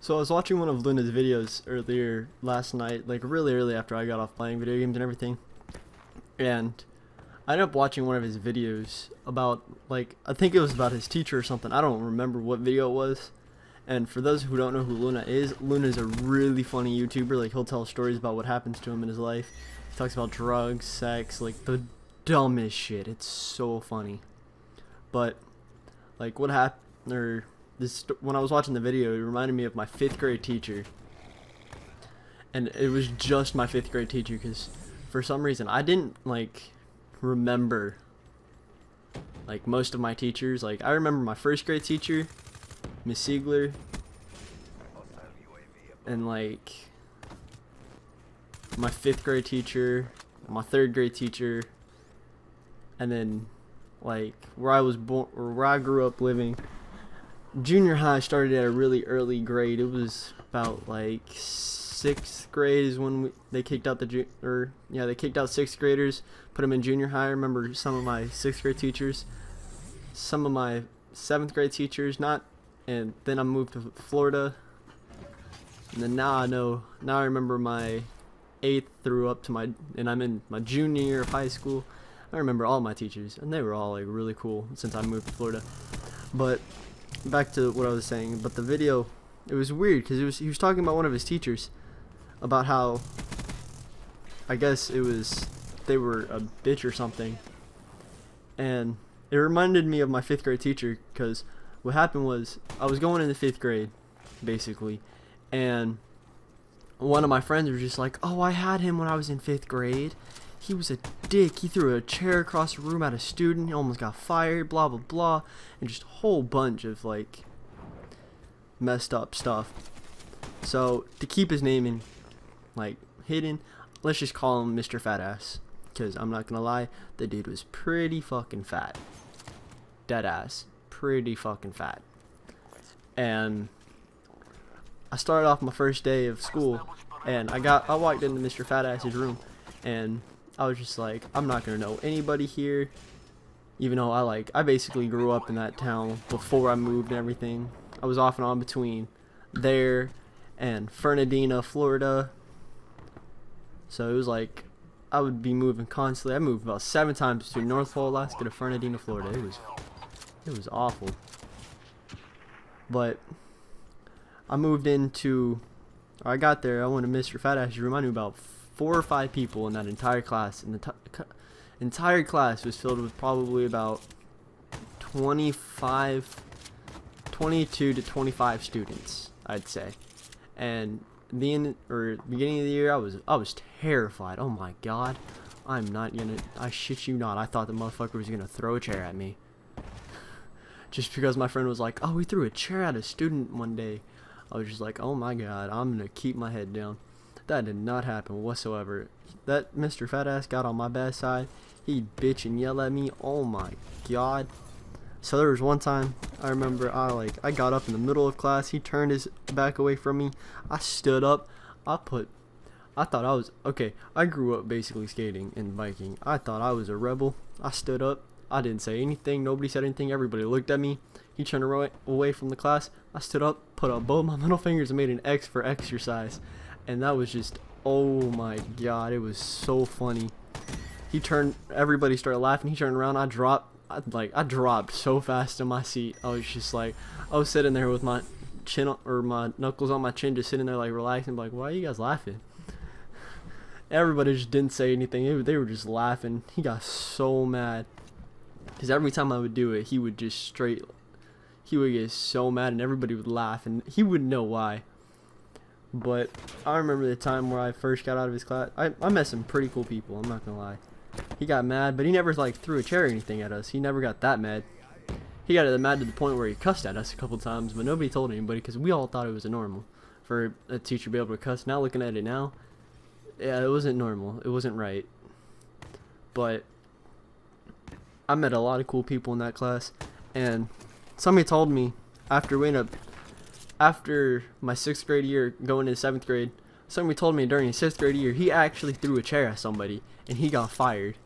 So I was watching one of Luna's videos earlier last night, like really early after I got off playing video games and everything. And I ended up watching one of his videos about, like, I think it was about his teacher or something. I don't remember what video it was. And for those who don't know who Luna is a really funny YouTuber. Like, he'll tell stories about what happens to him in his life. He talks about drugs, sex, like the dumbest shit. It's so funny. But like what happened, or this, when I was watching the video, it reminded me of my 5th grade teacher. And it was just my 5th grade teacher because for some reason I didn't like remember like most of my teachers. Like, I remember my 1st grade teacher, Miss Siegler, and like my 5th grade teacher, my 3rd grade teacher, and then like where I was born or where I grew up living. Junior high started at a really early grade. It was about like 6th grade is when they kicked out they kicked out 6th graders, put them in junior high. I remember some of my 6th grade teachers, some of my 7th grade teachers, and then I moved to Florida. And then now I remember my 8th through up to and I'm in my junior year of high school. I remember all my teachers, and they were all like really cool since I moved to Florida. But back to what I was saying. But the video, it was weird because he was talking about one of his teachers, about how I guess they were a bitch or something, and it reminded me of my 5th grade teacher because what happened was I was going into 5th grade basically, and one of my friends was just like, "Oh, I had him when I was in 5th grade. He was a dick. He threw a chair across the room at a student. He almost got fired, blah, blah, blah." And just a whole bunch of, like, messed up stuff. So, to keep his name hidden, let's just call him Mr. Fat Ass. Because I'm not going to lie, the dude was pretty fucking fat. Dead ass. Pretty fucking fat. And I started off my first day of school, and I walked into Mr. Fat Ass's room, and I was just like, I'm not gonna know anybody here, even though I basically grew up in that town before I moved and everything. I was off and on between there and Fernandina, Florida. So it was like I would be moving constantly. I moved about 7 times between North Pole, Alaska to Fernandina, Florida. It was awful. But I I got there, I went to Mr. Fat Ass's room. I knew about 4 or 5 people in that entire class, and the entire class was filled with probably about 22 to 25 students, I'd say. And beginning of the year, I was terrified. Oh my god, I shit you not, I thought the motherfucker was gonna throw a chair at me. Just because my friend was like, "Oh, we threw a chair at a student one day." I was just like, oh my god, I'm gonna keep my head down. That did not happen whatsoever. That Mr. Fat Ass got on my bad side. He'd bitch and yell at me. Oh my god. So there was one time I remember I got up in the middle of class. He turned his back away from me. I stood up. I thought I was okay. I grew up basically skating and biking. I thought I was a rebel. I stood up. I didn't say anything. Nobody said anything. Everybody looked at me. He turned away from the class. I stood up, put up both my middle fingers, and made an X for exercise. And that was just, oh my god, it was so funny. Everybody started laughing. He turned around. I dropped so fast in my seat. I was sitting there with my my knuckles on my chin, just sitting there like relaxing, like, why are you guys laughing? Everybody just didn't say anything. They were just laughing. He got so mad. Because every time I would do it, he would get so mad, and everybody would laugh, and he wouldn't know why. But I remember the time where I first got out of his class. I met some pretty cool people, I'm not gonna lie. He got mad, but he never threw a chair or anything at us. He never got that mad. He got mad to the point where he cussed at us a couple times, but nobody told anybody because we all thought it was normal for a teacher to be able to cuss. Now looking at it now, yeah, it wasn't normal. It wasn't right. But I met a lot of cool people in that class, and somebody told me after my 6th grade year going into 7th grade, somebody told me during his 6th grade year he actually threw a chair at somebody and he got fired.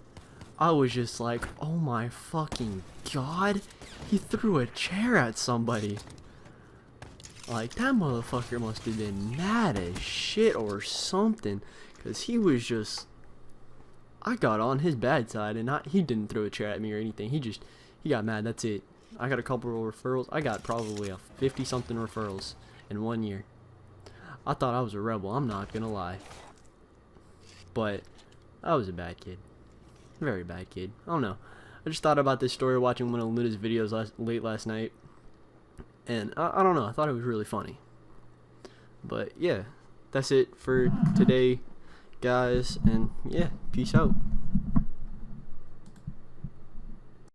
I was just like, oh my fucking god, he threw a chair at somebody. Like, that motherfucker must have been mad as shit or something. Because he was just... I got on his bad side, and he didn't throw a chair at me or anything. He got mad, that's it. I got a couple of referrals. I got probably a 50-something referrals in 1 year. I thought I was a rebel, I'm not gonna lie. But I was a bad kid. Very bad kid. I don't know. I just thought about this story watching one of Luna's videos late last night. And I don't know, I thought it was really funny. But yeah, that's it for today, guys. And yeah, peace out.